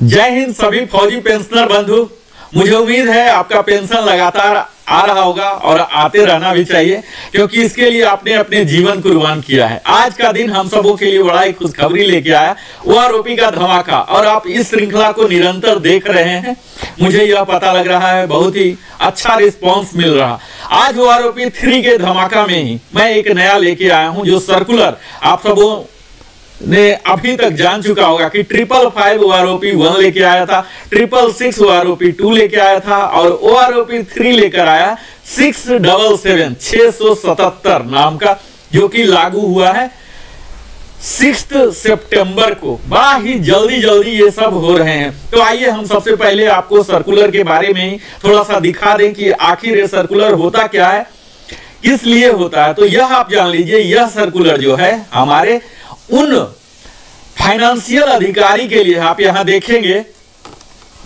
जय हिंद सभी फौजी पेंशनर बंधु। मुझे उम्मीद है आपका पेंशन लगातार आ रहा होगा और आते रहना भी चाहिए, क्योंकि इसके लिए आपने अपने जीवन कुर्बान किया है। आज का दिन हम सबों के लिए बड़ा ही खुशखबरी लेके आया, ओआरओपी का धमाका, और आप इस श्रृंखला को निरंतर देख रहे हैं। मुझे यह पता लग रहा है बहुत ही अच्छा रिस्पॉन्स मिल रहा। आज ओआरओपी 3 के धमाका में ही मैं एक नया लेके आया हूं, जो सर्कुलर आप सबों ने अभी तक जान चुका होगा कि 555 ओआरओपी 1 लेके आया था, 666 ओआरओपी 2 लेके आया था, और ओआरओपी 3 लेकर आया 677 नाम का, जो कि लागू हुआ है 6 सितंबर को। बड़ा ही जल्दी ये सब हो रहे हैं। तो आइए हम सबसे पहले आपको सर्कुलर के बारे में ही थोड़ा सा दिखा दें कि आखिर ये सर्कुलर होता क्या है, किस लिए होता है। तो यह आप जान लीजिए, यह सर्कुलर जो है हमारे उन फाइनेंशियल अधिकारी के लिए, आप यहां देखेंगे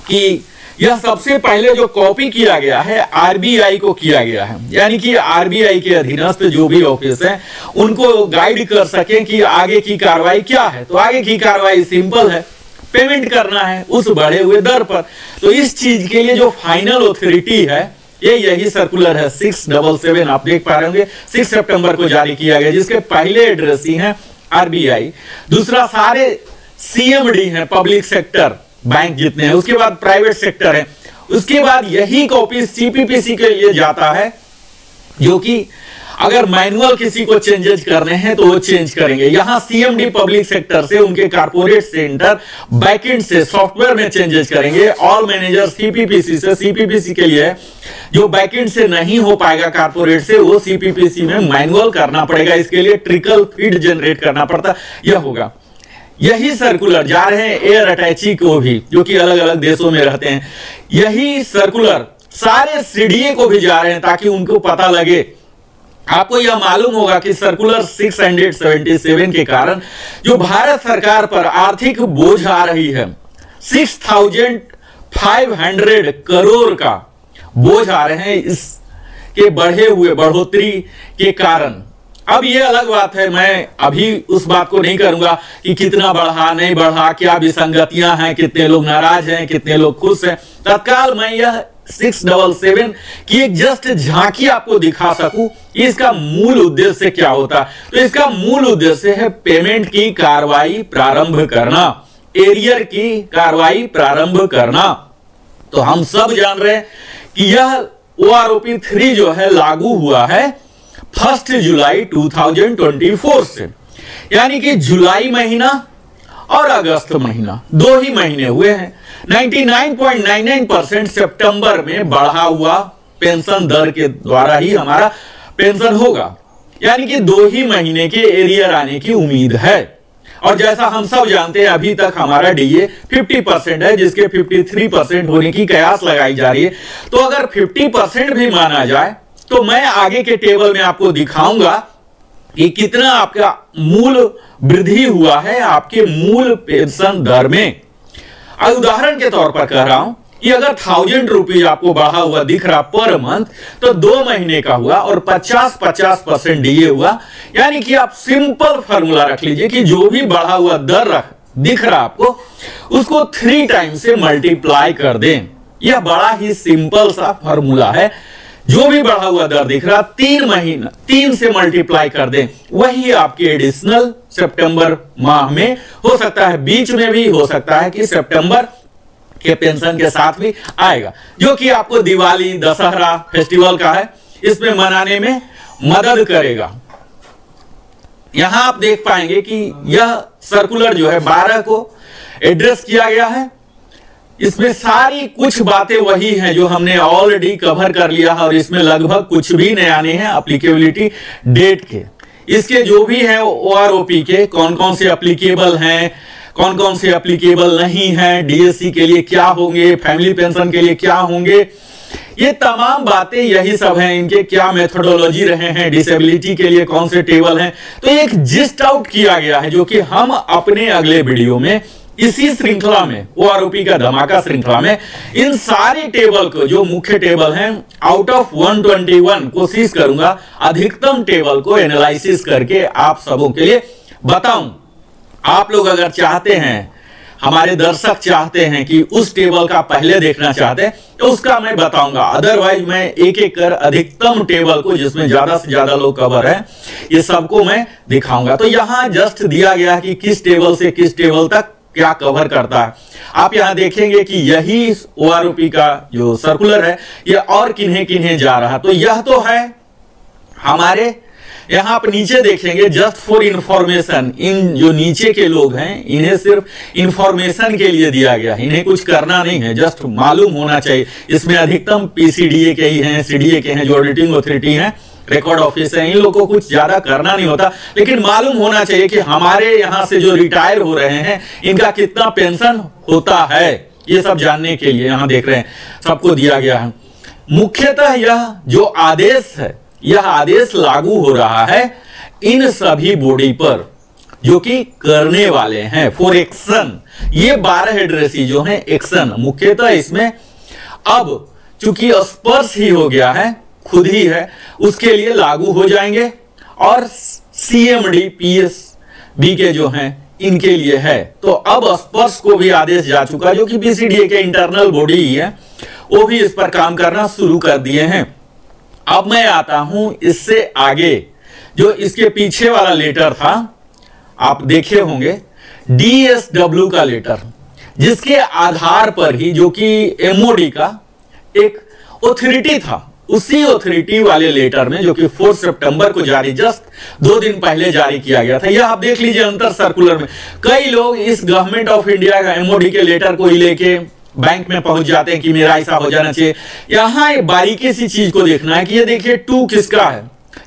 कि यह सबसे पहले जो कॉपी किया गया है आरबीआई को किया गया है, यानी कि आरबीआई के अधीनस्थ जो भी ऑफिस है उनको गाइड कर सकें कि आगे की कार्रवाई क्या है। तो आगे की कार्रवाई सिंपल है, पेमेंट करना है उस बढ़े हुए दर पर। तो इस चीज के लिए जो फाइनल अथॉरिटी है यही सर्कुलर है 677, आप देख पा रहे होंगे 6 सितंबर को जारी किया गया, जिसके पहले एड्रेसी है आरबीआई, दूसरा सारे सीएमडी हैं, पब्लिक सेक्टर बैंक जितने हैं, उसके बाद प्राइवेट सेक्टर है, उसके बाद यही कॉपी सीपीपीसी के लिए जाता है, जो कि अगर मैनुअल किसी को चेंजेस करने हैं तो वो चेंज करेंगे। यहां सीएमडी पब्लिक सेक्टर से उनके कारपोरेट सेंटर बैकएंड से सॉफ्टवेयर में चेंजेस करेंगे। ऑल मैनेजर सीपीपीसी से, सीपीपीसी के लिए जो बैकएंड से नहीं हो पाएगा कारपोरेट से, वो सीपीपीसी में मैनुअल करना पड़ेगा। इसके लिए ट्रिकल फीड जनरेट करना पड़ता, यह होगा। यही सर्कुलर जा रहे हैं एयर अटैची को भी, जो कि अलग अलग देशों में रहते हैं। यही सर्कुलर सारे सीडीए को भी जा रहे हैं, ताकि उनको पता लगे। आपको यह मालूम होगा कि सर्कुलर 677 के कारण जो भारत सरकार पर आर्थिक बोझ आ रही है, 6500 करोड़ का बोझ आ रहे हैं इसके बढ़ोतरी के कारण। अब ये अलग बात है, मैं अभी उस बात को नहीं करूंगा कि कितना बढ़ा नहीं बढ़ा, क्या विसंगतियां हैं, कितने लोग नाराज हैं, कितने लोग खुश हैं। तत्काल मैं यह 677 की एक जस्ट झांकी आपको दिखा सकूं, इसका मूल उद्देश्य क्या होता है। तो इसका मूल उद्देश्य है पेमेंट की कार्रवाई प्रारंभ करना, एरियर की कार्रवाई प्रारंभ करना। तो हम सब जान रहे हैं कि यह ओआरओपी 3 जो है लागू हुआ है 1 जुलाई 2024 से, यानी कि जुलाई महीना और अगस्त महीना 2 ही महीने हुए हैं। 99.99% सितंबर में बढ़ा हुआ पेंशन दर के द्वारा ही हमारा पेंशन होगा, यानी कि 2 ही महीने के एरियर आने की उम्मीद है। और जैसा हम सब जानते हैं, अभी तक हमारा डीए 50% है, जिसके 53% होने की कयास लगाई जा रही है। तो अगर 50% भी माना जाए तो मैं आगे के टेबल में आपको दिखाऊंगा कि कितना आपका मूल वृद्धि हुआ है आपके मूल पेंशन दर में। उदाहरण के तौर पर कह रहा हूं कि अगर 1000 रुपीज आपको बढ़ा हुआ दिख रहा पर मंथ, तो 2 महीने का हुआ और 50% डीए हुआ। यानी कि आप सिंपल फॉर्मूला रख लीजिए कि जो भी बढ़ा हुआ दर दिख रहा आपको, उसको 3 टाइम से मल्टीप्लाई कर दें। यह बड़ा ही सिंपल सा फॉर्मूला है। जो भी बढ़ा हुआ दर दिख रहा 3 से मल्टीप्लाई कर दें, वही आपके एडिशनल सितंबर माह में हो सकता है, बीच में भी हो सकता है कि सितंबर के पेंशन के साथ भी आएगा, जो कि आपको दिवाली दशहरा फेस्टिवल का है, इसमें मनाने में मदद करेगा। यहां आप देख पाएंगे कि यह सर्कुलर जो है 12 को एड्रेस किया गया है। इसमें सारी कुछ बातें वही हैं जो हमने ऑलरेडी कवर कर लिया है, और इसमें लगभग कुछ भी नया नहीं है एप्लीकेबिलिटी डेट के। इसके जो भी हैं ओआरओपी के कौन कौन से एप्लीकेबल हैं, कौन कौन से एप्लीकेबल नहीं हैं, डीएससी के लिए क्या होंगे, फैमिली पेंशन के लिए क्या होंगे, ये तमाम बातें यही सब हैं। इनके क्या मेथोडोलॉजी रहे हैं, डिसेबिलिटी के लिए कौन से टेबल हैं, तो एक जिस्ट आउट किया गया है, जो कि हम अपने अगले वीडियो में इसी श्रृंखला में, ओआरओपी का धमाका श्रृंखला में, इन सारे टेबल को, जो मुख्य टेबल हैं, आउट ऑफ 121 कोशिश करूंगा अधिकतम टेबल को एनालिसिस करके आप सबों के लिए बताऊं। आप लोग अगर चाहते हैं हमारे दर्शक चाहते हैं कि उस टेबल का पहले देखना चाहते हैं तो उसका मैं बताऊंगा। अदरवाइज मैं एक एक कर अधिकतम टेबल को, जिसमें ज्यादा से ज्यादा लोग कवर है, ये सबको मैं दिखाऊंगा। तो यहां जस्ट दिया गया है कि किस टेबल से किस टेबल तक क्या कवर करता है। आप यहां देखेंगे कि यही OROP का जो सर्कुलर है ये और किन्हें किन्हें जा रहा। तो यह तो है हमारे, यहां आप नीचे देखेंगे जस्ट फॉर इंफॉर्मेशन, इन जो नीचे के लोग हैं इन्हें सिर्फ इंफॉर्मेशन के लिए दिया गया है, इन्हें कुछ करना नहीं है, जस्ट मालूम होना चाहिए। इसमें अधिकतम PCDA के ही हैं, CDA के हैं, जो ऑडिटिंग ऑथोरिटी हैं, रिकॉर्ड ऑफिस है, इन लोगों को कुछ ज्यादा करना नहीं होता, लेकिन मालूम होना चाहिए कि हमारे यहां से जो रिटायर हो रहे हैं इनका कितना पेंशन होता है। ये सब जानने के लिए यहां देख रहे हैं सबको दिया गया है। मुख्यतः यह जो आदेश है, यह आदेश लागू हो रहा है इन सभी बॉडी पर जो कि करने वाले हैं फॉर एक्शन। ये 12 एड्रेसी जो हैं एक्शन, मुख्यतः इसमें अब चूंकि स्पर्श ही हो गया है, खुद ही है, उसके लिए लागू हो जाएंगे। और CMD PSB के जो हैं इनके लिए है। तो अब स्पर्श को भी आदेश जा चुका, जो कि PCDA के इंटरनल बॉडी ही है, वो भी इस पर काम करना शुरू कर दिए हैं। अब मैं आता हूं इससे आगे, जो इसके पीछे वाला लेटर था, आप देखे होंगे DSW का लेटर, जिसके आधार पर ही, जो कि MOD का एक ऑथोरिटी था, उसी ऑथोरिटी वाले लेटर में, जो कि 4 सितंबर को जारी, जस्ट 2 दिन पहले जारी किया गया था। यह आप देख लीजिए अंतर सर्कुलर में कई लोग इस गवर्नमेंट ऑफ इंडिया का MOD के लेटर को ही लेके बैंक में पहुंच जाते हैं कि मेरा ऐसा हो जाना चाहिए। यहां एक बारीकी सी चीज को देखना है कि ये देखिए 2 किसका है,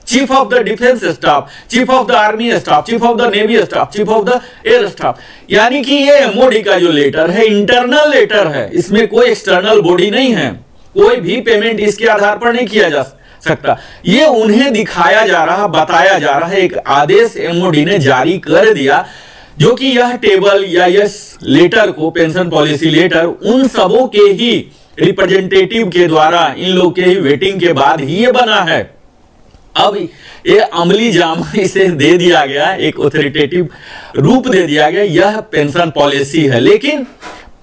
chief of the defence staff, chief of the army staff, chief of the navy staff, chief of the air staff. यानी कि ये MOD का जो लेटर है इंटरनल लेटर है, इसमें कोई एक्सटर्नल बॉडी नहीं है, कोई भी पेमेंट इसके आधार पर नहीं किया जा सकता। ये उन्हें दिखाया जा रहा, बताया जा रहा है, एक आदेश MOD ने जारी कर दिया, जो कि यह टेबल या यह लेटर को, पेंशन पॉलिसी लेटर, उन सबों के ही रिप्रेजेंटेटिव के द्वारा, इन लोग के ही वेटिंग के बाद ही ये बना है। अब ये अमली जामा इसे दे दिया गया, एक ऑथोरिटेटिव रूप दे दिया गया, यह पेंशन पॉलिसी है, लेकिन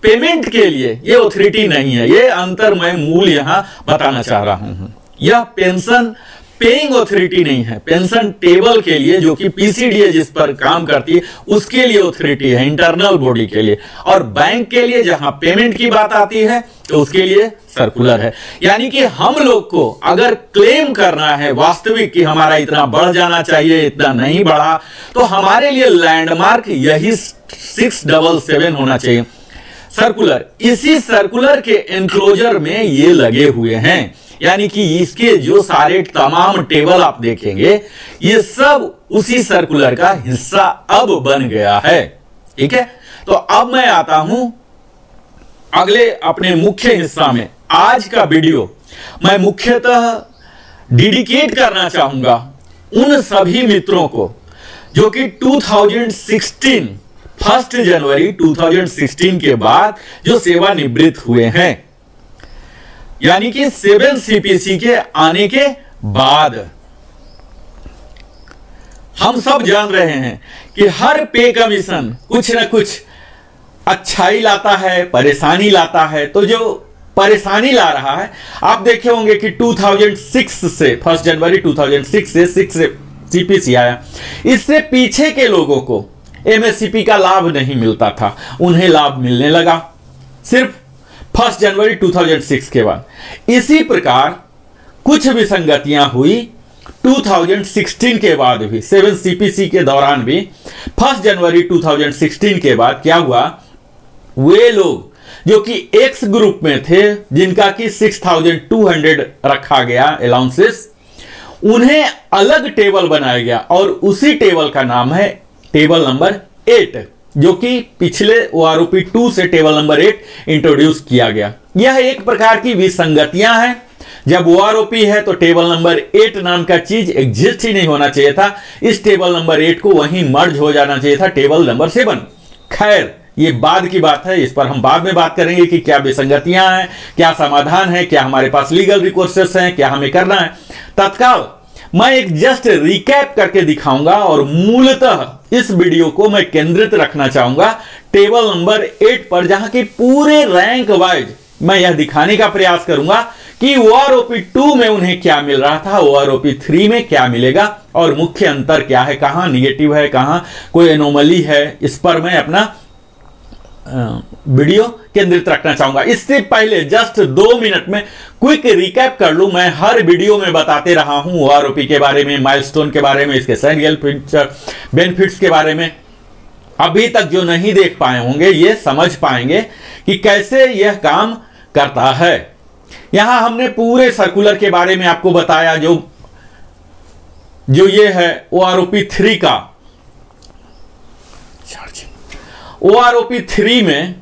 पेमेंट के लिए ये ऑथोरिटी नहीं है। ये अंतर मैं मूल यहां बताना चाह रहा हूं। यह पेंशन पेइंग ऑथोरिटी नहीं है, पेंशन टेबल के लिए, जो कि PCDA जिस पर काम करती है, उसके लिए ऑथोरिटी है, इंटरनल बॉडी के लिए। और बैंक के लिए जहां पेमेंट की बात आती है तो उसके लिए सर्कुलर है। यानी कि हम लोग को अगर क्लेम करना है वास्तविक कि हमारा इतना बढ़ जाना चाहिए, इतना नहीं बढ़ा, तो हमारे लिए लैंडमार्क यही 677 होना चाहिए सर्कुलर। इसी सर्कुलर के एनक्लोजर में ये लगे हुए हैं, यानी कि इसके जो सारे तमाम टेबल आप देखेंगे ये सब उसी सर्कुलर का हिस्सा अब बन गया है। ठीक है, तो अब मैं आता हूं अगले अपने मुख्य हिस्सा में। आज का वीडियो मैं मुख्यतः डेडिकेट करना चाहूंगा उन सभी मित्रों को जो कि 2016 1 जनवरी 2016 के बाद जो सेवानिवृत्त हुए हैं, यानी कि 7 CPC के आने के बाद। हम सब जान रहे हैं कि हर पे कमीशन कुछ न कुछ अच्छाई लाता है, परेशानी लाता है। तो जो परेशानी ला रहा है, आप देखे होंगे कि 2006 से 1 जनवरी 2006 से 6 CPC आया। इससे पीछे के लोगों को MSCP का लाभ नहीं मिलता था, उन्हें लाभ मिलने लगा सिर्फ 1 जनवरी 2006 के बाद। इसी प्रकार कुछ विसंगतियां हुई 2016 के बाद भी, 7 CPC के दौरान भी। 1 जनवरी 2016 के बाद क्या हुआ, वे लोग जो कि X ग्रुप में थे, जिनका कि 6200 रखा गया अलाउंसेस, उन्हें अलग टेबल बनाया गया और उसी टेबल का नाम है टेबल नंबर 8, जो कि पिछले OROP 2 से टेबल नंबर 8 इंट्रोड्यूस किया गया। यह एक प्रकार की विसंगतियां हैं। जब OROP है तो टेबल नंबर 8 नाम का चीज एग्जिस्ट ही नहीं होना चाहिए था। इस टेबल नंबर 8 को वहीं मर्ज हो जाना चाहिए था टेबल नंबर 7। खैर, ये बाद की बात है, इस पर हम बाद में बात करेंगे कि क्या विसंगतियां हैं, क्या समाधान है, क्या हमारे पास लीगल रिकोर्सेस हैं, क्या हमें करना है। तत्काल मैं एक जस्ट रिकैप करके दिखाऊंगा और मूलतः इस वीडियो को मैं केंद्रित रखना चाहूंगा टेबल नंबर 8 पर, जहां की पूरे रैंक वाइज मैं यह दिखाने का प्रयास करूंगा कि OROP 2 में उन्हें क्या मिल रहा था, OROP 3 में क्या मिलेगा और मुख्य अंतर क्या है, कहां निगेटिव है, कहां कोई एनोमली है। इस पर मैं अपना वीडियो केंद्रित रखना चाहूंगा। इससे पहले जस्ट 2 मिनट में क्विक रिकैप कर लूं। मैं हर वीडियो में बताते रहा हूं OROP के बारे में, माइलस्टोन के बारे में, इसके सीरियल फीचर बेनिफिट्स के बारे में। अभी तक जो नहीं देख पाए होंगे ये समझ पाएंगे कि कैसे यह काम करता है। यहां हमने पूरे सर्कुलर के बारे में आपको बताया, जो ये है OROP 3 का। OROP 3 में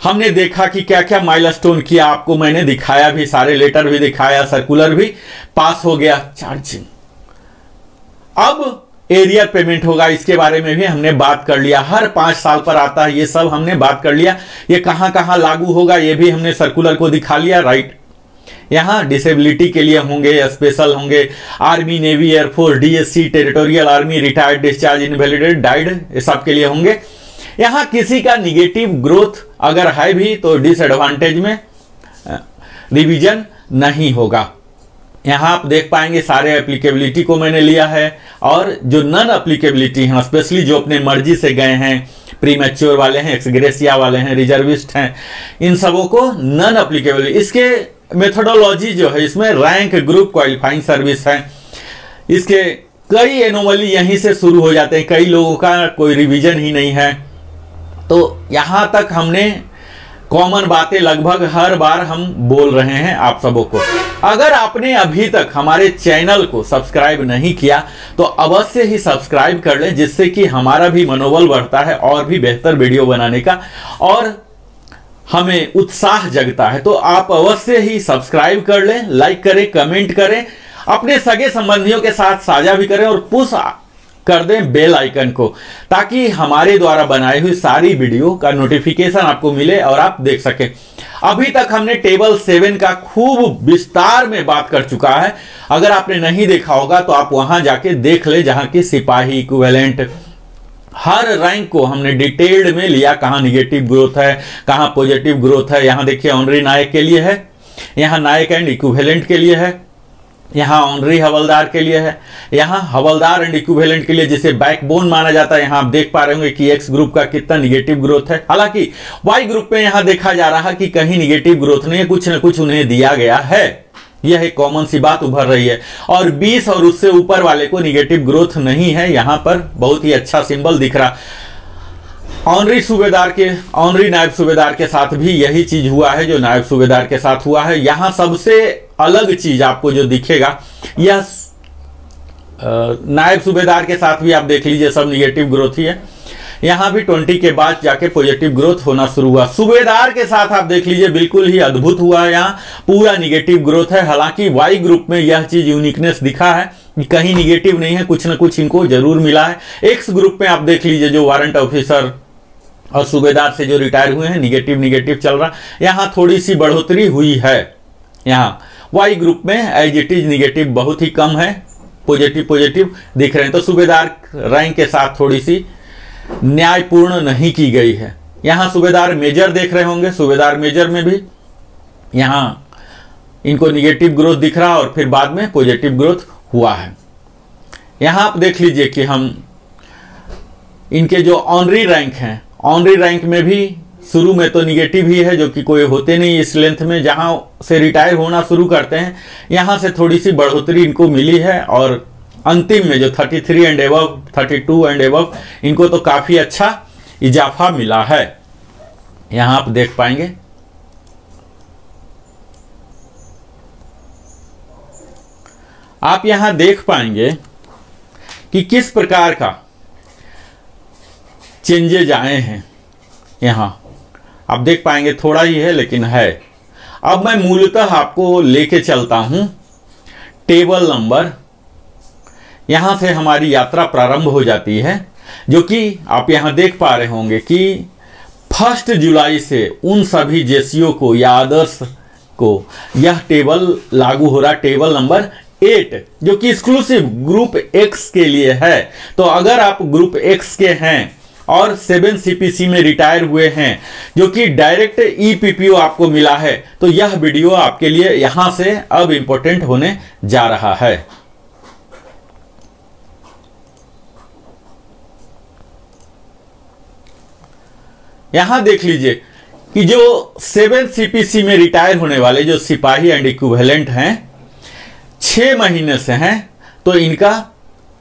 हमने देखा कि क्या क्या माइलस्टोन किया, आपको मैंने दिखाया भी, सारे लेटर भी दिखाया, सर्कुलर भी पास हो गया, चार्जिंग। अब एरियर पेमेंट होगा, इसके बारे में भी हमने बात कर लिया, हर 5 साल पर आता है, ये सब हमने बात कर लिया। ये कहां कहां लागू होगा ये भी हमने सर्कुलर को दिखा लिया, राइट। यहां डिसेबिलिटी के लिए होंगे, स्पेशल होंगे, army, navy, air force, DSC, territorial army, retired, discharge, invalidate, died, ये सब के लिए होंगे। यहां किसी का निगेटिव ग्रोथ अगर है भी तो डिसएडवांटेज में रिवीजन नहीं होगा। यहां आप देख पाएंगे सारे एप्लीकेबिलिटी को मैंने लिया है, और जो नॉन एप्लीकेबिलिटी हैं, स्पेशली जो अपने मर्जी से गए हैं, प्रीमैच्योर वाले हैं, एक्सग्रेसिया वाले हैं, रिजर्विस्ट हैं, इन सबों को नॉन एप्लीकेबिलिटी। इसके मेथोडोलॉजी जो है, इसमें रैंक, ग्रुप, क्वालिफाइंग सर्विस है, इसके कई एनोमली यहीं से शुरू हो जाते हैं, कई लोगों का कोई रिवीजन ही नहीं है। तो यहां तक हमने कॉमन बातें लगभग हर बार हम बोल रहे हैं आप सबों को। अगर आपने अभी तक हमारे चैनल को सब्सक्राइब नहीं किया तो अवश्य ही सब्सक्राइब कर लें, जिससे कि हमारा भी मनोबल बढ़ता है और भी बेहतर वीडियो बनाने का, और हमें उत्साह जगता है। तो आप अवश्य ही सब्सक्राइब कर लें, लाइक करें, कमेंट करें, अपने सगे संबंधियों के साथ साझा भी करें और पुश कर दें बेल आइकन को, ताकि हमारे द्वारा बनाई हुई सारी वीडियो का नोटिफिकेशन आपको मिले और आप देख सकें। अभी तक हमने टेबल 7 का खूब विस्तार में बात कर चुका है। अगर आपने नहीं देखा होगा तो आप वहां जाके देख ले, जहां की सिपाही, इक्विवेलेंट, हर रैंक को हमने डिटेल्ड में लिया, कहां निगेटिव ग्रोथ है, कहां पॉजिटिव ग्रोथ है। यहां देखिए ऑनरी नायक के लिए है, यहां नायक एंड इक्विवेलेंट के लिए है, यहाँ ऑनरी हवलदार के लिए है, यहाँ हवलदार एंड इक्विवेलेंट के लिए, जिसे बैकबोन माना जाता है। यहाँ आप देख पा रहे होंगे कि एक्स ग्रुप का कितना निगेटिव ग्रोथ है। हालांकि वाई ग्रुप में यहाँ देखा जा रहा है कि कहीं निगेटिव ग्रोथ नहीं है, कुछ न कुछ उन्हें दिया गया है, यह एक कॉमन सी बात उभर रही है। और 20 और उससे ऊपर वाले को निगेटिव ग्रोथ नहीं है। यहाँ पर बहुत ही अच्छा सिंबल दिख रहा। ऑनरी सूबेदार के, ऑनरी नायब सूबेदार के साथ भी यही चीज हुआ है जो नायब सूबेदार के साथ हुआ है। यहां सबसे अलग चीज आपको जो दिखेगा, यह नायब सूबेदार के साथ भी आप देख लीजिए, सब निगेटिव ग्रोथ ही है। यहां भी 20 के बाद जाके पॉजिटिव ग्रोथ होना शुरू हुआ। सूबेदार के साथ आप देख लीजिए, बिल्कुल ही अद्भुत हुआ है, यहाँ पूरा निगेटिव ग्रोथ है। हालांकि वाई ग्रुप में यह चीज यूनिकनेस दिखा है, कहीं निगेटिव नहीं है, कुछ ना कुछ इनको जरूर मिला है। एक्स ग्रुप में आप देख लीजिए, जो वारंट ऑफिसर और सूबेदार से जो रिटायर हुए हैं, निगेटिव चल रहा, यहां थोड़ी सी बढ़ोतरी हुई है। यहाँ वाई ग्रुप में एज इट इज निगेटिव बहुत ही कम है, पॉजिटिव दिख रहे हैं। तो सूबेदार रैंक के साथ थोड़ी सी न्यायपूर्ण नहीं की गई है। यहाँ सूबेदार मेजर देख रहे होंगे, सूबेदार मेजर में भी यहाँ इनको निगेटिव ग्रोथ दिख रहा और फिर बाद में पॉजिटिव ग्रोथ हुआ है। यहाँ आप देख लीजिए कि हम इनके जो ऑनरी रैंक हैं, ऑनरी रैंक में भी शुरू में तो निगेटिव ही है, जो कि कोई होते नहीं इस लेंथ में। जहां से रिटायर होना शुरू करते हैं, यहां से थोड़ी सी बढ़ोतरी इनको मिली है, और अंतिम में जो 33 एंड एबव, 32 एंड एबव, इनको तो काफी अच्छा इजाफा मिला है। यहां आप देख पाएंगे। आप यहां देख पाएंगे कि किस प्रकार का चेंजेज आए हैं। यहां आप देख पाएंगे, थोड़ा ही है लेकिन है। अब मैं मूलतः आपको लेके चलता हूं टेबल नंबर, यहां से हमारी यात्रा प्रारंभ हो जाती है, जो कि आप यहां देख पा रहे होंगे कि 1 जुलाई से उन सभी जेसीओ को या अदर्स को यह टेबल लागू हो रहा, टेबल नंबर 8 जो कि एक्सक्लूसिव ग्रुप एक्स के लिए है। तो अगर आप ग्रुप एक्स के हैं और 7 CPC में रिटायर हुए हैं जो कि डायरेक्ट EPPO आपको मिला है, तो यह वीडियो आपके लिए यहां से अब इंपॉर्टेंट होने जा रहा है। यहां देख लीजिए कि जो 7 CPC में रिटायर होने वाले जो सिपाही एंड इक्विवेलेंट हैं 6 महीने से हैं, तो इनका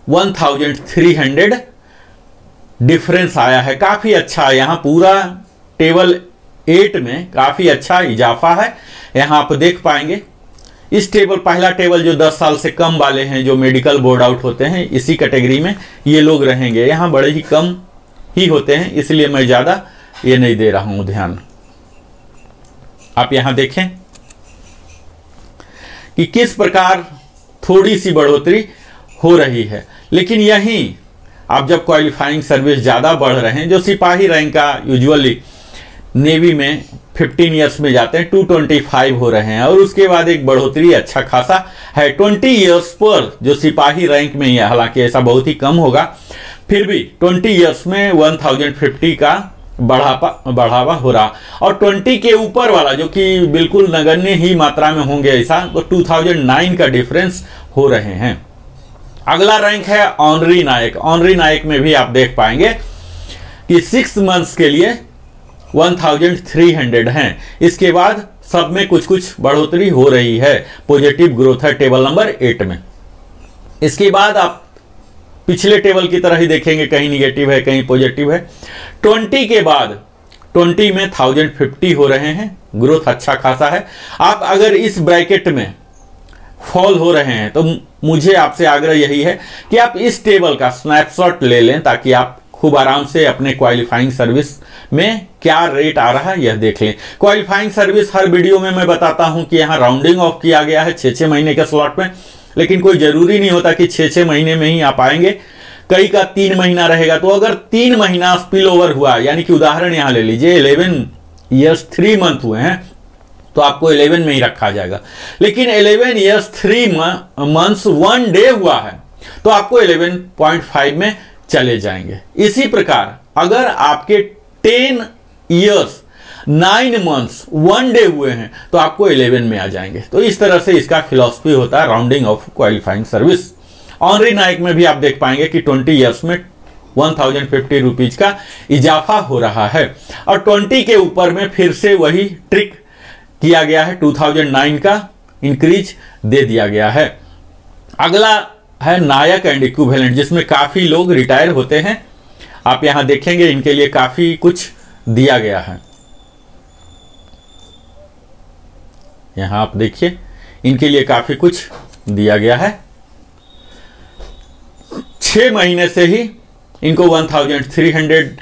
1300 डिफरेंस आया है। काफी अच्छा, यहां पूरा टेबल 8 में काफी अच्छा इजाफा है। यहां आप देख पाएंगे इस टेबल, पहला टेबल जो 10 साल से कम वाले हैं जो मेडिकल बोर्ड आउट होते हैं, इसी कैटेगरी में ये लोग रहेंगे। यहां बड़े ही कम ही होते हैं, इसलिए मैं ज्यादा ये नहीं दे रहा हूं ध्यान। आप यहां देखें कि किस प्रकार थोड़ी सी बढ़ोतरी हो रही है, लेकिन यहीं आप जब क्वालिफाइंग सर्विस ज़्यादा बढ़ रहे हैं, जो सिपाही रैंक का यूजुअली नेवी में 15 ईयर्स में जाते हैं 225 हो रहे हैं, और उसके बाद एक बढ़ोतरी अच्छा खासा है 20 ईयर्स पर जो सिपाही रैंक में ही है। हालांकि ऐसा बहुत ही कम होगा, फिर भी 20 ईयर्स में 1050 का बढ़ावा हो रहा। और 20 के ऊपर वाला जो कि बिल्कुल नगण्य ही मात्रा में होंगे ऐसा, तो 2009 का डिफरेंस हो रहे हैं। अगला रैंक है ऑनरी नायक। ऑनरी नायक में भी आप देख पाएंगे कि 6 मंथ्स के लिए 1300 हैं। इसके बाद सब में कुछ कुछ बढ़ोतरी हो रही है, पॉजिटिव ग्रोथ है टेबल नंबर 8 में। इसके बाद आप पिछले टेबल की तरह ही देखेंगे, कहीं निगेटिव है कहीं पॉजिटिव है। 20 के बाद 20 में 1050 हो रहे हैं, ग्रोथ अच्छा खासा है। आप अगर इस ब्रैकेट में फॉल हो रहे हैं तो मुझे आपसे आग्रह यही है कि आप इस टेबल का स्नैपशॉट ले लें, ताकि आप खूब आराम से अपने क्वालिफाइंग सर्विस में क्या रेट आ रहा है यह देख लें। क्वालिफाइंग सर्विस हर वीडियो में मैं बताता हूं कि यहां राउंडिंग ऑफ किया गया है 6-6 महीने के स्लॉट में, लेकिन कोई जरूरी नहीं होता कि 6-6 महीने में ही आप आएंगे, कई का 3 महीना रहेगा। तो अगर 3 महीना स्पिल ओवर हुआ, यानी कि उदाहरण यहां ले लीजिए 11 ईयर्स 3 मंथ हुए हैं, तो आपको 11 में ही रखा जाएगा। लेकिन 11 ईयर्स 3 मंथ्स 1 डे हुआ है, तो आपको 11.5 में चले जाएंगे। इसी प्रकार अगर आपके 10 ईयर्स 9 मंथ्स 1 डे हुए हैं, तो आपको 11 में आ जाएंगे। तो इस तरह से इसका फिलॉसफी होता है rounding off qualifying service. Honorary Naik में भी आप देख पाएंगे कि 20 ईयर्स में 1050 रुपीज का इजाफा हो रहा है, और 20 के ऊपर में फिर से वही ट्रिक किया गया है, 2009 का इंक्रीज दे दिया गया है। अगला है नायक एंड इक्विवेलेंट, जिसमें काफी लोग रिटायर होते हैं। आप यहां देखेंगे इनके लिए काफी कुछ दिया गया है। यहां आप देखिए इनके लिए काफी कुछ दिया गया है। 6 महीने से ही इनको 1300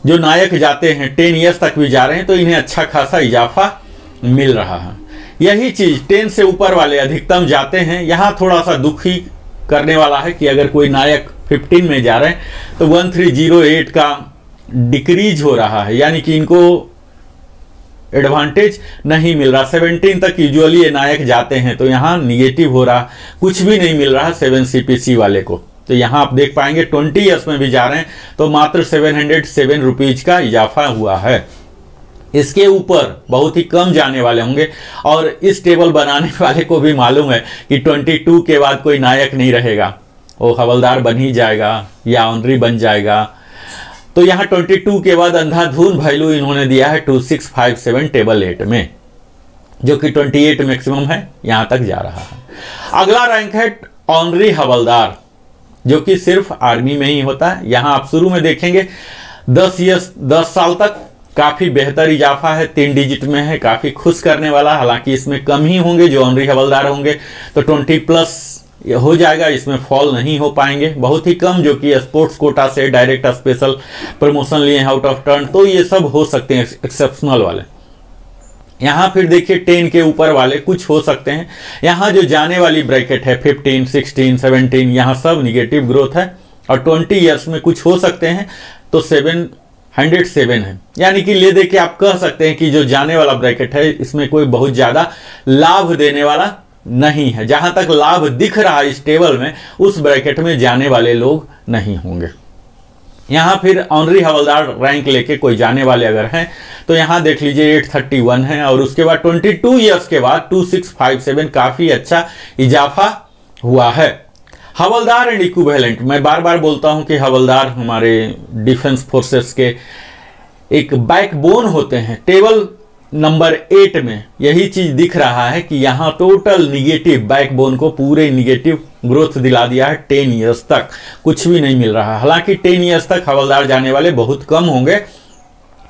जो नायक जाते हैं 10 ईयर्स तक भी जा रहे हैं, तो इन्हें अच्छा खासा इजाफा मिल रहा है। यही चीज 10 से ऊपर वाले अधिकतम जाते हैं। यहां थोड़ा सा दुखी करने वाला है कि अगर कोई नायक 15 में जा रहे हैं तो 1308 का डिक्रीज हो रहा है, यानी कि इनको एडवांटेज नहीं मिल रहा। 17 तक यूजुअली ये नायक जाते हैं, तो यहाँ निगेटिव हो रहा, कुछ भी नहीं मिल रहा 7 CPC वाले को। तो यहाँ आप देख पाएंगे 20 ईयर्स में भी जा रहे हैं तो मात्र 707 रुपीज का इजाफा हुआ है। इसके ऊपर बहुत ही कम जाने वाले होंगे, और इस टेबल बनाने वाले को भी मालूम है कि 22 के बाद कोई नायक नहीं रहेगा, वो हवलदार बन ही जाएगा या ऑनरी बन जाएगा। तो यहाँ 22 के बाद अंधाधुन वैल्यू इन्होंने दिया है 2657 टेबल 8 में, जो कि 28 मैक्सिमम है, यहां तक जा रहा है। अगला रैंक है ऑनरी हवलदार, जो कि सिर्फ आर्मी में ही होता है। यहां आप शुरू में देखेंगे 10 साल तक काफी बेहतर इजाफा है, 3 डिजिट में है, काफी खुश करने वाला। हालांकि इसमें कम ही होंगे जो ऑनरी हवलदार होंगे, तो 20+ हो जाएगा, इसमें फॉल नहीं हो पाएंगे। बहुत ही कम जो कि स्पोर्ट्स कोटा से डायरेक्ट स्पेशल प्रमोशन लिए आउट ऑफ टर्न, तो ये सब हो सकते हैं एक्सेप्शनल वाले। यहां फिर देखिए 10 के ऊपर वाले कुछ हो सकते हैं। यहां जो जाने वाली ब्रैकेट है 15, 16, 17, यहां सब निगेटिव ग्रोथ है, और 20 ईयर्स में कुछ हो सकते हैं, तो 707 है। यानी कि ले दे के आप कह सकते हैं कि जो जाने वाला ब्रैकेट है इसमें कोई बहुत ज्यादा लाभ देने वाला नहीं है। जहां तक लाभ दिख रहा है इस टेबल में, उस ब्रैकेट में जाने वाले लोग नहीं होंगे। यहां फिर ऑनरी हवलदार रैंक लेके कोई जाने वाले अगर हैं तो यहां देख लीजिए 831 है, और उसके बाद 22 ईयर्स के बाद 2657 काफी अच्छा इजाफा हुआ है। हवलदार एंड इक्विवेलेंट, मैं बार बार बोलता हूं कि हवलदार हमारे डिफेंस फोर्सेस के एक बैकबोन होते हैं। टेबल नंबर 8 में यही चीज दिख रहा है कि यहां टोटल निगेटिव, बैकबोन को पूरे निगेटिव ग्रोथ दिला दिया है। 10 ईयर्स तक कुछ भी नहीं मिल रहा। हालांकि 10 ईयर्स तक हवलदार जाने वाले बहुत कम होंगे।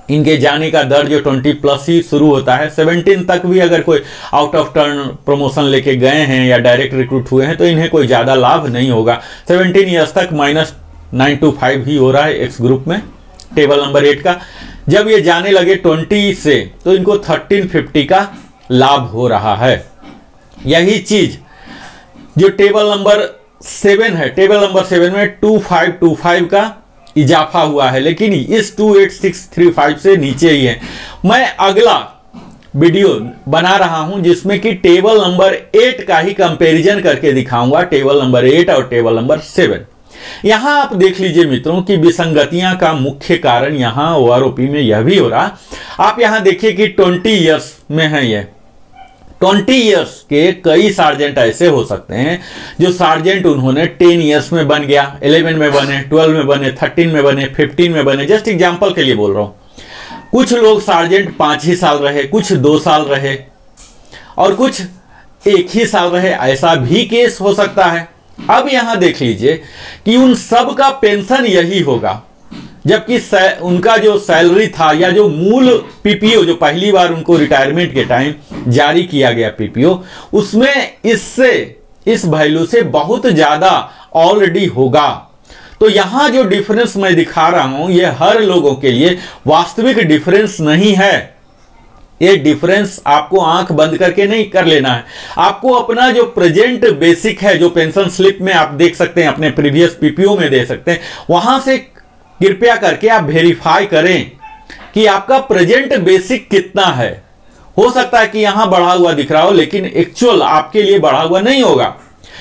इनके जाने का दर जो 20+ ही शुरू होता है। 17 तक भी अगर कोई आउट ऑफ टर्न प्रमोशन लेके गए हैं या डायरेक्ट रिक्रूट हुए हैं तो इन्हें कोई ज्यादा लाभ नहीं होगा। 17 ईयर्स तक -925 ही हो रहा है एक्स ग्रुप में टेबल नंबर 8 का। जब ये जाने लगे 20 से तो इनको 1350 का लाभ हो रहा है। यही चीज जो टेबल नंबर 7 है, टेबल नंबर 7 में 2525 का इजाफा हुआ है, लेकिन इस 28635 से नीचे ही है। मैं अगला वीडियो बना रहा हूं जिसमें कि टेबल नंबर 8 का ही कंपैरिजन करके दिखाऊंगा, टेबल नंबर 8 और टेबल नंबर 7। यहां आप देख लीजिए मित्रों कि विसंगतियां का मुख्य कारण यहां ओआरओपी में यह भी हो रहा। आप यहां देखिए कि 20 ईयर्स में है ये 20 ईयर्स के कई सार्जेंट ऐसे हो सकते हैं जो सार्जेंट उन्होंने 10 ईयर्स में बन गया, 11 में बने, 12 में बने, 13 में बने, 15 में बने। जस्ट एग्जांपल के लिए बोल रहा हूं। कुछ लोग सार्जेंट 5 ही साल रहे, कुछ 2 साल रहे और कुछ 1 ही साल रहे। ऐसा भी केस हो सकता है। अब यहां देख लीजिए कि उन सब का पेंशन यही होगा, जबकि उनका जो सैलरी था या जो मूल पीपीओ जो पहली बार उनको रिटायरमेंट के टाइम जारी किया गया पीपीओ, उसमें इससे इस वैल्यू से बहुत ज्यादा ऑलरेडी होगा। तो यहां जो डिफरेंस मैं दिखा रहा हूं ये हर लोगों के लिए वास्तविक डिफरेंस नहीं है। ये डिफरेंस आपको आंख बंद करके नहीं कर लेना है। आपको अपना जो प्रेजेंट बेसिक है, जो पेंशन स्लिप में आप देख सकते हैं, अपने प्रीवियस पीपीओ में दे सकते हैं, वहां से कृपया करके आप वेरीफाई करें कि आपका प्रेजेंट बेसिक कितना है। हो सकता है कि यहां बढ़ा हुआ दिख रहा हो, लेकिन एक्चुअल आपके लिए बढ़ा हुआ नहीं होगा,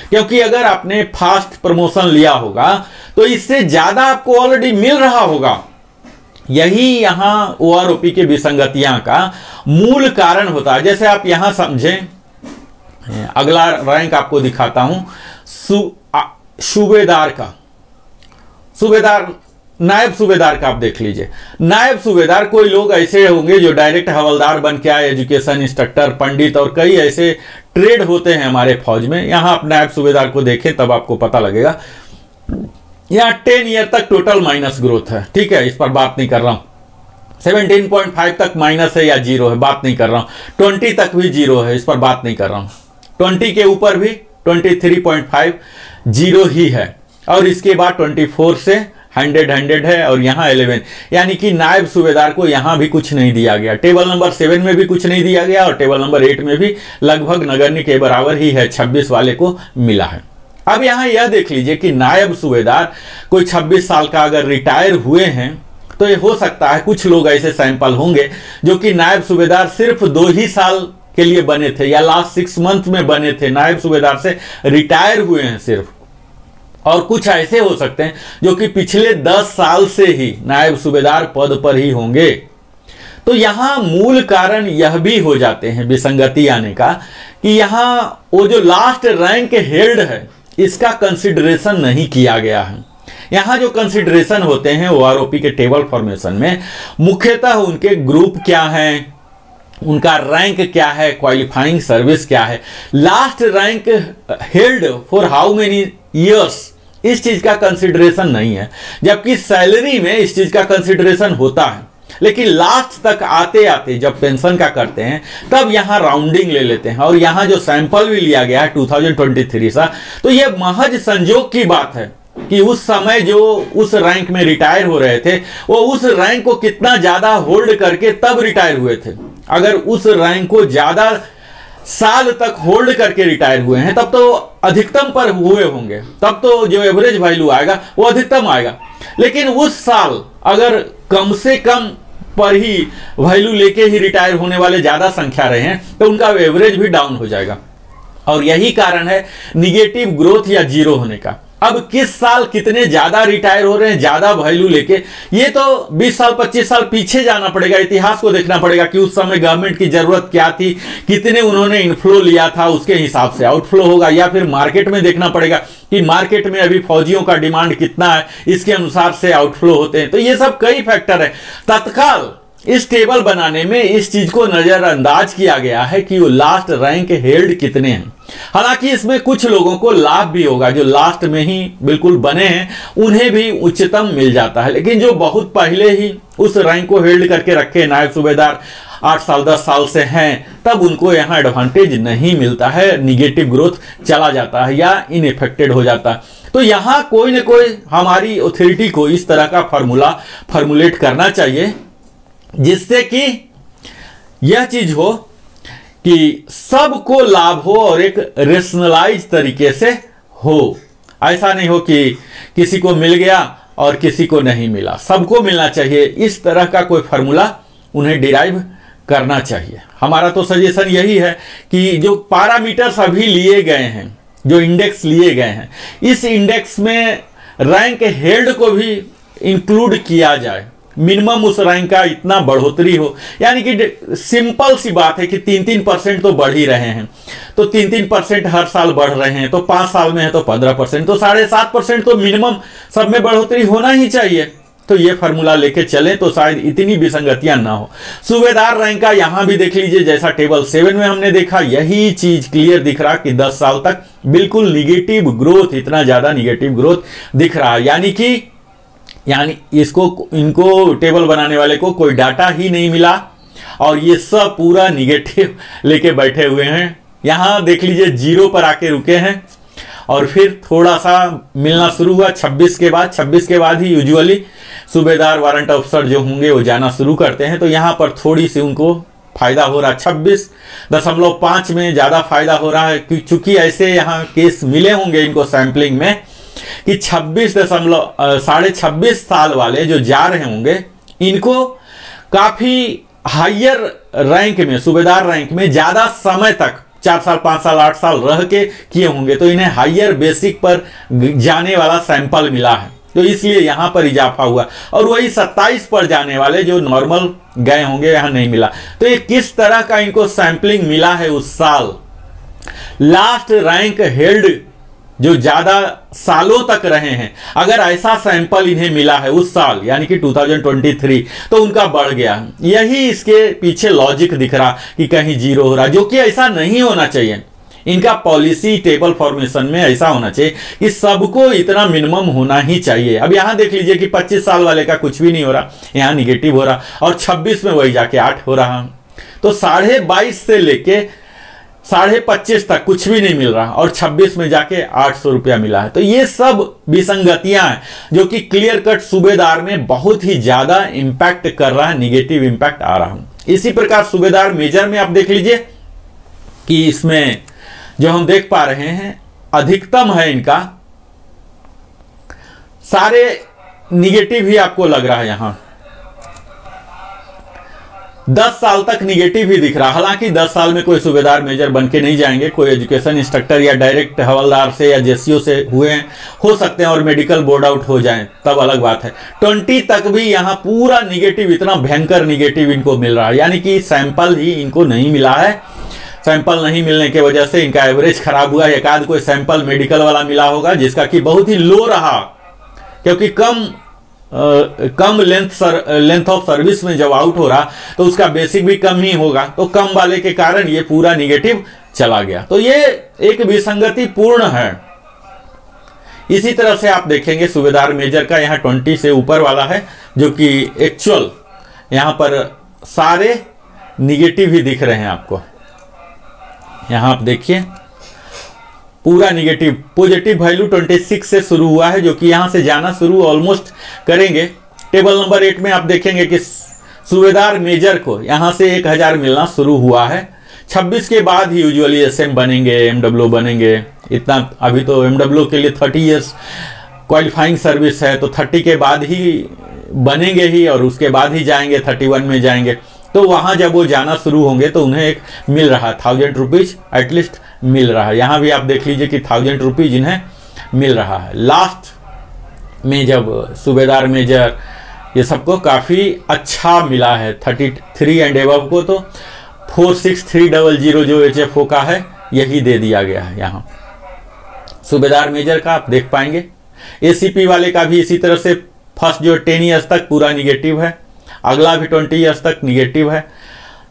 क्योंकि अगर आपने फास्ट प्रमोशन लिया होगा तो इससे ज्यादा आपको ऑलरेडी मिल रहा होगा। यही यहां ओआरओपी के विसंगतियां का मूल कारण होता है। जैसे आप यहां समझें, अगला रैंक आपको दिखाता हूं सूबेदार का, सूबेदार नायब सूबेदार का आप देख लीजिए। नायब सूबेदार कोई लोग ऐसे होंगे जो डायरेक्ट हवलदार बन के आए, एजुकेशन इंस्ट्रक्टर, पंडित और कई ऐसे ट्रेड होते हैं हमारे फौज में। यहां आप नायब सूबेदार को देखें तब आपको पता लगेगा। यहां 10 ईयर तक टोटल माइनस ग्रोथ है, ठीक है, इस पर बात नहीं कर रहा हूं। 17.5 तक माइनस है या जीरो है, बात नहीं कर रहा हूं। 20 तक भी जीरो है, इस पर बात नहीं कर रहा हूं। 20 के ऊपर भी 23.5 जीरो ही है, और इसके बाद 24 से 100 है, और यहां 11, यानी कि नायब सूबेदार को यहां भी कुछ नहीं दिया गया। टेबल नंबर 7 में भी कुछ नहीं दिया गया, और टेबल नंबर 8 में भी लगभग नगण्य के बराबर ही है, 26 वाले को मिला है। अब यहां यह देख लीजिए कि नायब सूबेदार कोई 26 साल का अगर रिटायर हुए हैं तो ये हो सकता है कुछ लोग ऐसे सैंपल होंगे जो कि नायब सूबेदार सिर्फ 2 ही साल के लिए बने थे या लास्ट 6 मंथ में बने थे, नायब सूबेदार से रिटायर हुए हैं सिर्फ। और कुछ ऐसे हो सकते हैं जो कि पिछले 10 साल से ही नायब सूबेदार पद पर ही होंगे। तो यहां मूल कारण यह भी हो जाते हैं विसंगति आने का कि यहां वो जो लास्ट रैंक हेल्ड है इसका कंसिडरेशन नहीं किया गया है। यहां जो कंसिडरेशन होते हैं ओआरओपी के टेबल फॉर्मेशन में, मुख्यतः उनके ग्रुप क्या है, उनका रैंक क्या है, क्वालिफाइंग सर्विस क्या है, last rank held for how many years, इस चीज का कंसिडरेशन नहीं है। जबकि सैलरी में इस चीज का कंसिडरेशन होता है, लेकिन लास्ट तक आते आते जब पेंशन का करते हैं तब यहां राउंडिंग ले लेते हैं। और यहां जो सैंपल भी लिया गया है 2023 सा, तो यह महज संजोग की बात है कि उस समय जो उस रैंक में रिटायर हो रहे थे वो उस रैंक को कितना ज्यादा होल्ड करके तब रिटायर हुए थे। अगर उस रैंक को ज्यादा साल तक होल्ड करके रिटायर हुए हैं तब तो अधिकतम पर हुए होंगे, तब तो जो एवरेज वैल्यू आएगा वो अधिकतम आएगा। लेकिन उस साल अगर कम से कम पर ही वैल्यू लेके ही रिटायर होने वाले ज्यादा संख्या रहे हैं तो उनका एवरेज भी डाउन हो जाएगा। और यही कारण है निगेटिव ग्रोथ या जीरो होने का। अब किस साल कितने ज्यादा रिटायर हो रहे हैं ज्यादा वैल्यू लेके, ये तो 20 साल 25 साल पीछे जाना पड़ेगा, इतिहास को देखना पड़ेगा कि उस समय गवर्नमेंट की जरूरत क्या थी, कितने उन्होंने इनफ्लो लिया था, उसके हिसाब से आउटफ्लो होगा। या फिर मार्केट में देखना पड़ेगा कि मार्केट में अभी फौजियों का डिमांड कितना है, इसके अनुसार से आउटफ्लो होते हैं। तो ये सब कई फैक्टर है। तत्काल इस टेबल बनाने में इस चीज को नजरअंदाज किया गया है कि वो लास्ट रैंक हेल्ड कितने हैं। हालांकि इसमें कुछ लोगों को लाभ भी होगा, जो लास्ट में ही बिल्कुल बने हैं उन्हें भी उच्चतम मिल जाता है, लेकिन जो बहुत पहले ही उस रैंक को हेल्ड करके रखे नायब सूबेदार 8 साल 10 साल से हैं, तब उनको यहाँ एडवांटेज नहीं मिलता है, निगेटिव ग्रोथ चला जाता है या इनइफेक्टेड हो जाता है। तो यहाँ कोई ना कोई हमारी अथॉरिटी को इस तरह का फॉर्मुलेट करना चाहिए जिससे कि यह चीज हो कि सबको लाभ हो और एक रेशनलाइज तरीके से हो। ऐसा नहीं हो कि किसी को मिल गया और किसी को नहीं मिला, सबको मिलना चाहिए। इस तरह का कोई फार्मूला उन्हें डिराइव करना चाहिए। हमारा तो सजेशन यही है कि जो पैरामीटर्स अभी लिए गए हैं, जो इंडेक्स लिए गए हैं, इस इंडेक्स में रैंक हेल्ड को भी इंक्लूड किया जाए। मिनिमम उस रैंक का इतना बढ़ोतरी हो, यानी कि सिंपल सी बात है कि 3-3% तो बढ़ ही रहे हैं, तो 3-3% हर साल बढ़ रहे हैं, तो 5 साल में है तो 15%, तो 7.5% तो मिनिमम सब में बढ़ोतरी होना ही चाहिए। तो ये फार्मूला लेके चलें तो शायद इतनी विसंगतियां ना हो। सूबेदार रैंक का यहां भी देख लीजिए, जैसा टेबल 7 में हमने देखा, यही चीज क्लियर दिख रहा कि 10 साल तक बिल्कुल निगेटिव ग्रोथ, इतना ज्यादा निगेटिव ग्रोथ दिख रहा है। यानी इनको टेबल बनाने वाले को कोई डाटा ही नहीं मिला और ये सब पूरा निगेटिव लेके बैठे हुए हैं। यहां देख लीजिए 0 पर आके रुके हैं और फिर थोड़ा सा मिलना शुरू हुआ 26 के बाद। 26 के बाद ही यूजुअली सूबेदार वारंट अफसर जो होंगे वो जाना शुरू करते हैं, तो यहां पर थोड़ी सी उनको फायदा हो रहा है। 26.5 में ज्यादा फायदा हो रहा है, क्योंकि ऐसे यहाँ केस मिले होंगे इनको सैंपलिंग में कि 26.5 साल वाले जो जा रहे होंगे, इनको काफी हायर रैंक में, सूबेदार रैंक में ज्यादा समय तक 4 साल 5 साल 8 साल रह के किए होंगे, तो इन्हें हायर बेसिक पर जाने वाला सैंपल मिला है, तो इसलिए यहां पर इजाफा हुआ। और वही 27 पर जाने वाले जो नॉर्मल गए होंगे यहां नहीं मिला। तो ये किस तरह का इनको सैंपलिंग मिला है उस साल, लास्ट रैंक हेल्ड जो ज्यादा सालों तक रहे हैं, अगर ऐसा सैंपल इन्हें मिला है उस साल यानी कि 2023, तो उनका बढ़ गया। यही इसके पीछे लॉजिक दिख रहा कि कहीं 0 हो रहा, जो कि ऐसा नहीं होना चाहिए। इनका पॉलिसी टेबल फॉर्मेशन में ऐसा होना चाहिए कि सबको इतना मिनिमम होना ही चाहिए। अब यहां देख लीजिए कि 25 साल वाले का कुछ भी नहीं हो रहा, यहां निगेटिव हो रहा, और 26 में वही जाके 8 हो रहा। तो 22.5 से लेके 25.5 तक कुछ भी नहीं मिल रहा और 26 में जाके 800 रुपया मिला है। तो ये सब विसंगतियां हैं जो कि क्लियर कट सूबेदार में बहुत ही ज्यादा इंपैक्ट कर रहा है, निगेटिव इंपैक्ट आ रहा है। इसी प्रकार सूबेदार मेजर में आप देख लीजिए कि इसमें जो हम देख पा रहे हैं अधिकतम है इनका, सारे निगेटिव ही आपको लग रहा है। यहां 10 साल तक निगेटिव ही दिख रहा। हालांकि 10 साल में कोई सूबेदार मेजर बन के नहीं जाएंगे, कोई एजुकेशन इंस्ट्रक्टर या डायरेक्ट हवलदार से या जेसीओ से हुए हैं, हो सकते हैं, और मेडिकल बोर्ड आउट हो जाएं, तब अलग बात है। 20 तक भी यहां पूरा निगेटिव, इतना भयंकर निगेटिव इनको मिल रहा है, यानी कि सैंपल ही इनको नहीं मिला है। सैंपल नहीं मिलने की वजह से इनका एवरेज खराब हुआ। एक आध कोई सैंपल मेडिकल वाला मिला होगा जिसका कि बहुत ही लो रहा, क्योंकि कम लेंथ ऑफ सर्विस में जब आउट हो रहा तो उसका बेसिक भी कम ही होगा, तो कम वाले के कारण ये पूरा निगेटिव चला गया। तो ये एक विसंगति पूर्ण है। इसी तरह से आप देखेंगे सूबेदार मेजर का यहाँ 20 से ऊपर वाला है, जो कि एक्चुअल यहाँ पर सारे निगेटिव ही दिख रहे हैं आपको। यहाँ आप देखिए पूरा निगेटिव। पॉजिटिव वैल्यू 26 से शुरू हुआ है, जो कि यहां से जाना शुरू ऑलमोस्ट करेंगे। टेबल नंबर 8 में आप देखेंगे कि सूबेदार मेजर को यहां से 1000 मिलना शुरू हुआ है। 26 के बाद ही यूजुअली एसएम बनेंगे, एमडब्ल्यू बनेंगे। इतना अभी तो एमडब्ल्यू के लिए 30 इयर्स क्वालिफाइंग सर्विस है, तो 30 के बाद ही बनेंगे ही, और उसके बाद ही जाएंगे 31 में जाएंगे। तो वहां जब वो जाना शुरू होंगे तो उन्हें एक मिल रहा 1000 रुपीज एटलीस्ट मिल रहा है। यहाँ भी आप देख लीजिए कि 1000 रुपीज इन्हें मिल रहा है। लास्ट में जब सूबेदार मेजर ये सबको काफ़ी अच्छा मिला है, 33 एंड एबव को तो 46300 जो HFO का है यही दे दिया गया है। यहाँ सूबेदार मेजर का आप देख पाएंगे। ACP वाले का भी इसी तरह से फर्स्ट जो 10 ईयर्स तक पूरा निगेटिव है, अगला भी 20 ईयर्स तक निगेटिव है।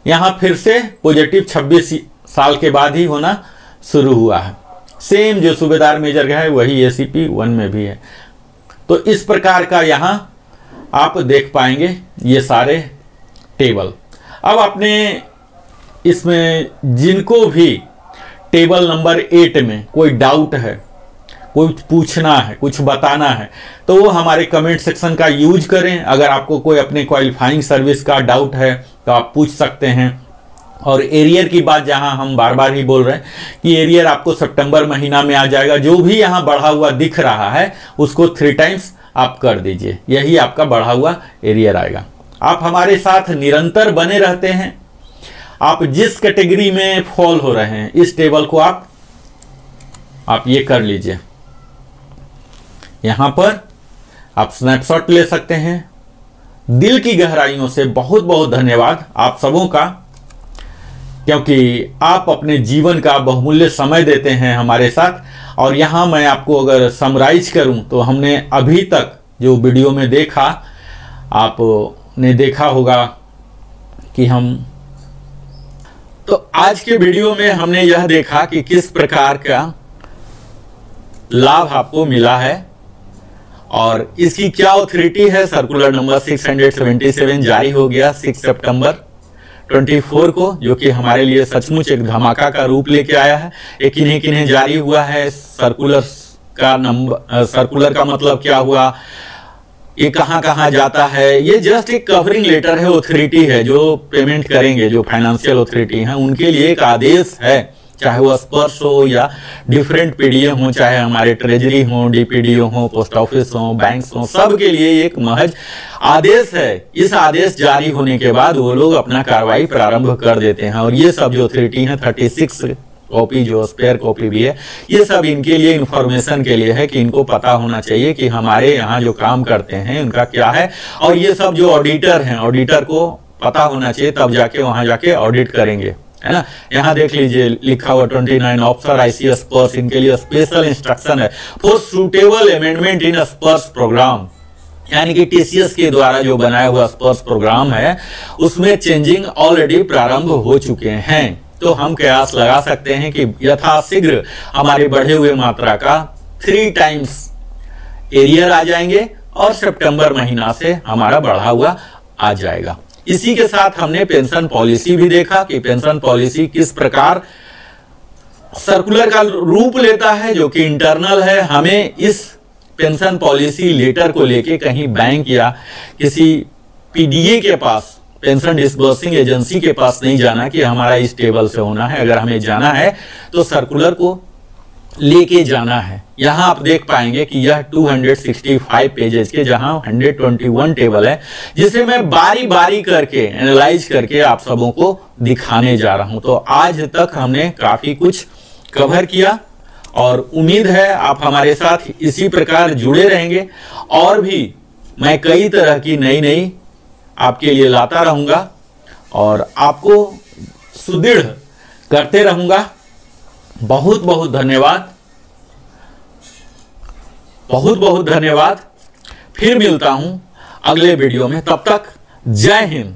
यहाँ फिर से पॉजिटिव 26 साल के बाद ही होना शुरू हुआ है। सेम जो सूबेदार मेजर का है वही ACP 1 में भी है। तो इस प्रकार का यहाँ आप देख पाएंगे ये सारे टेबल। अब आपने इसमें जिनको भी टेबल नंबर 8 में कोई डाउट है, कुछ पूछना है, कुछ बताना है, तो वो हमारे कमेंट सेक्शन का यूज करें। अगर आपको कोई अपने क्वालिफाइंग सर्विस का डाउट है तो आप पूछ सकते हैं। और एरियर की बात जहां हम बार बार ही बोल रहे हैं कि एरियर आपको सितंबर महीना में आ जाएगा। जो भी यहाँ बढ़ा हुआ दिख रहा है उसको 3 टाइम्स आप कर दीजिए, यही आपका बढ़ा हुआ एरियर आएगा। आप हमारे साथ निरंतर बने रहते हैं। आप जिस कैटेगरी में फॉल हो रहे हैं इस टेबल को आप ये कर लीजिए। यहां पर आप स्नैपशॉट ले सकते हैं। दिल की गहराइयों से बहुत बहुत धन्यवाद आप सबों का, क्योंकि आप अपने जीवन का बहुमूल्य समय देते हैं हमारे साथ। और यहाँ मैं आपको अगर समराइज करूँ तो हमने अभी तक जो वीडियो में देखा, आपने देखा होगा कि तो आज के वीडियो में हमने यह देखा कि किस प्रकार का लाभ आपको मिला है और इसकी क्या ऑथोरिटी है। सर्कुलर नंबर 677 जारी हो गया 6 सितंबर 24 को, जो कि हमारे लिए सचमुच एक धमाका का रूप लेके आया है। ये किन्हें किन्हें जारी हुआ है, सर्कुलर का नंबर, सर्कुलर का मतलब क्या हुआ, ये कहां कहां जाता है, ये जस्ट एक कवरिंग लेटर है, ऑथोरिटी है जो पेमेंट करेंगे, जो फाइनेंशियल ऑथोरिटी है उनके लिए एक आदेश है। चाहे वो स्पर्श हो या डिफरेंट पीडीएम हो, चाहे हमारे ट्रेजरी हो, डीपीडीओ हो, पोस्ट ऑफिस हो, बैंक्स हो, सबके लिए एक महज आदेश है। इस आदेश जारी होने के बाद वो लोग अपना कार्रवाई प्रारंभ कर देते हैं। और ये सब जो ऑथोरिटी है 36 कॉपी जो स्पेयर कॉपी भी है, ये सब इनके लिए इंफॉर्मेशन के लिए है कि इनको पता होना चाहिए कि हमारे यहाँ जो काम करते हैं उनका क्या है। और ये सब जो ऑडिटर हैं, ऑडिटर को पता होना चाहिए, तब जाके वहां जाके ऑडिट करेंगे, है ना। यहाँ देख लीजिए लिखा हुआ 29 ऑफिसर ICS स्पर्श, इनके लिए स्पेशल इंस्ट्रक्शन है फॉर सुटेबल अमेंडमेंट इन स्पर्श प्रोग्राम, यानी कि TCS के द्वारा जो बनाया हुआ स्पर्श प्रोग्राम है उसमें चेंजिंग ऑलरेडी प्रारंभ हो चुके हैं। तो हम कयास लगा सकते हैं कि यथाशीघ्र हमारे बढ़े हुए मात्रा का 3 टाइम्स एरियर आ जाएंगे और सितंबर महीना से हमारा बढ़ा हुआ आ जाएगा। इसी के साथ हमने पेंशन पॉलिसी भी देखा कि पेंशन पॉलिसी किस प्रकार सर्कुलर का रूप लेता है, जो कि इंटरनल है। हमें इस पेंशन पॉलिसी लेटर को लेके कहीं बैंक या किसी PDA के पास, पेंशन डिस्बर्सिंग एजेंसी के पास नहीं जाना कि हमारा इस टेबल से होना है। अगर हमें जाना है तो सर्कुलर को लेके जाना है। यहां आप देख पाएंगे कि यह 265 पेजेस के, जहां 121 टेबल है, जिसे मैं बारी बारी करके एनालाइज करके आप सबों को दिखाने जा रहा हूं। तो आज तक हमने काफी कुछ कवर किया और उम्मीद है आप हमारे साथ इसी प्रकार जुड़े रहेंगे। और भी मैं कई तरह की नई आपके लिए लाता रहूंगा और आपको सुदृढ़ करते रहूंगा। बहुत बहुत धन्यवाद, बहुत बहुत धन्यवाद। फिर मिलता हूं अगले वीडियो में, तब तक जय हिंद।